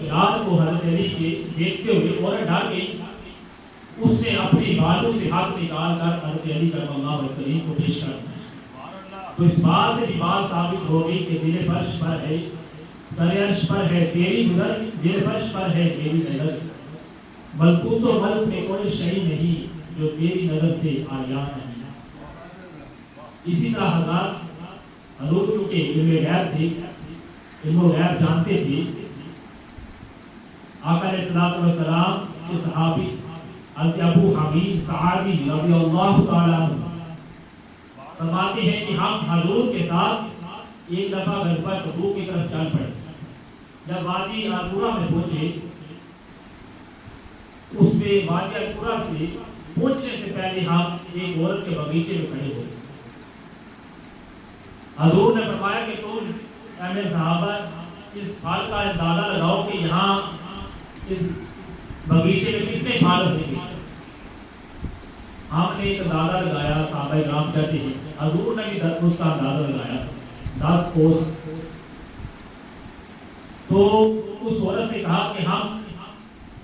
یار کو حضرت علی کے دیکھتے ہوئے عورت ڈر گئی. اس نے اپنی بالوں سے ہاتھ نکال کر حضرت علی کرم اللہ وجہ کریم کو پیش کر دیا. تو اس بات سے بھی بات ثابت ہو گئی کہ دل فرش پر ہے سر عرش پر ہے تیری نظر, دل فرش پر ہے تیری نظر, ملکوت و ملک میں کوئی شے نہیں جو تیری نظر سے آیا نہیں. اسی طرح حضور چونکہ علم غیب تھے, علم غیب جانتے تھے, آقا علیہ الصلوۃ والسلام کے صحابی حضرت ابو حمید سعدی رضی اللہ تعالیٰ عنہ فرماتے ہیں کہ ہم حضور کے ساتھ ایک دفعہ غزوہ تبوک کی طرف چل پڑے. جب وادی القرا میں پہنچے, اس میں وادی القرا سے پہنچنے سے پہلے ہم ایک عورت کے باغیچے میں کھڑے ہوئے. حضور نے فرمایا کہ تم اے میرے صحابہ اس پھل کا اندازہ لگاؤ کہ یہاں اس باغیچے میں کتنے پھل ہوں گے. ہم نے ایک اندازہ لگایا, صحابہ کرام کہتے ہیں حضور نے بھی اس کا اندازہ لگایا 10 کوس. تو اس عورت سے کہا کہ ہم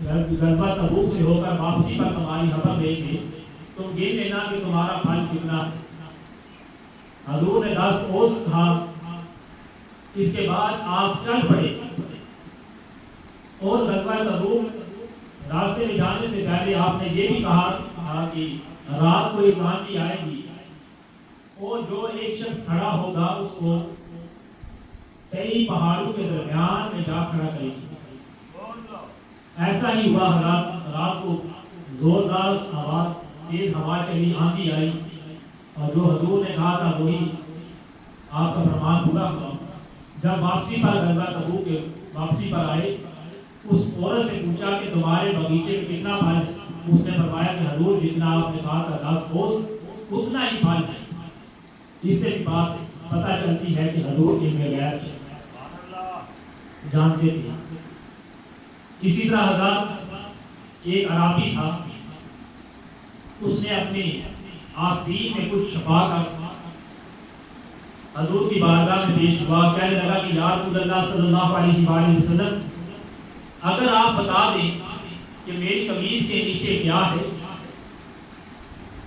غزوہ تبوک سے ہو کر واپسی پر تمہاری خبر دیں گے, تم یہ لینا کہ تمہارا پھل کتنا. حضور نے 10 کوس کہا. اس کے بعد آپ چل پڑے اور غزوہ تبوک راستے میں جانے سے پہلے آپ نے یہ بھی کہا کہ رات کو ایک آندھی آئے گی اور جو ایک شخص کھڑا ہوگا اس کو کئی پہاڑوں کے درمیان میں جا کھڑا کرے گی. ایسا ہی ہوا. رات کو زوردار آواز, تیز ہوا چلی, آندھی آئی, اور جو حضور نے کہا تھا وہی آپ کا فرمان پورا ہوا. جب واپسی پر غزوہ تبوک کے واپسی پر آئے, اس عورت سے پوچھا کہ تمہارے باغیچے میں کتنا پھل ہے. اس نے فرمایا کہ حضور جتنا آپ نے کہا تھا 10 کوس اتنا ہی پھل ہے. اس سے بھی بات پتہ چلتی ہے کہ حضور علم غیب جانتے تھے. اسی طرح حضرت ایک عرابی تھا, اس نے اپنی آستین میں کچھ چھپا کر حضور کی بارگاہ میں پیش ہوا. کہنے لگا کہ یا رسول اللہ صلی اللہ علیہ وآلہ وسلم, اگر آپ بتا دیں کہ میری قمیض کے نیچے کیا ہے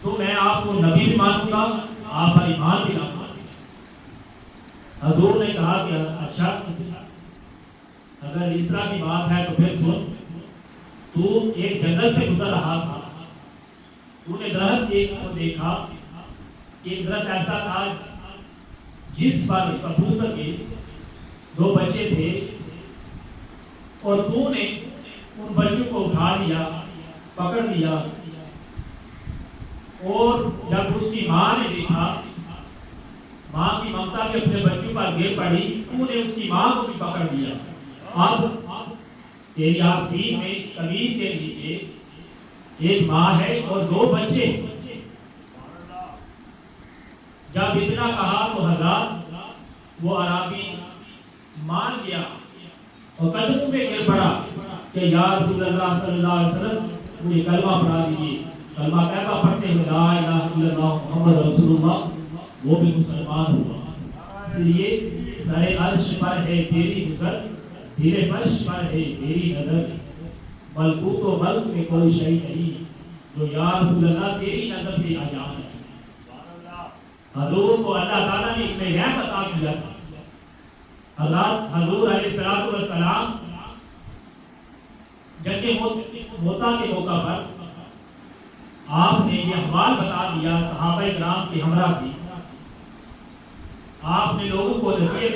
تو میں آپ کو نبی بھی مانوں گا, آپ پر ایمان بھی لاؤں گا. حضور نے کہا کہ اچھا, اگر اس طرح کی بات ہے تو پھر سن, تو ایک جنگل سے گزر رہا تھا, تو نے درخت ایک کو دیکھا. ایک درخت ایسا تھا جس پر کبوتر کے 2 بچے تھے, اور تو نے ان بچوں کو اٹھا لیا, پکڑ لیا, اور جب اس کی ماں نے دیکھا, ماں کی ممتا بھی اپنے بچوں پر گر پڑی, تو نے اس کی ماں کو بھی پکڑ لیا. اب تیری آستین میں قمیض کے نیچے ایک ماں ہے اور 2 بچے. جب اتنا کہا تو حضرات وہ عرابی مان گیا اور قدموں میں گر پڑا کہ یا رسول اللہ صلی اللہ علیہ وسلم مجھے کلمہ پڑھا دیجیے. کلمہ کعبہ پڑھتے ہوئے لا الہ الا اللہ محمد رسول اللہ, وہ بھی مسلمان ہوا. اس لیے سر عرش پر ہے تیری نظر, دل فرش پر ہے تیری نظر, ملکوت و ملک میں کوئی شے نہیں جو یا رسول اللہ تیری نظر سے آیا ہے. حضور کو اللہ تعالیٰ نے علم غیب عطا کیا تھا. حضور علیہ الصلوۃ والسلام جنگ موتا کے موقع پر آپ نے یہ احوال بتا دیا, صحابہ کرام کے ہمراہ تھی. آپ نے لوگوں کو نصیحت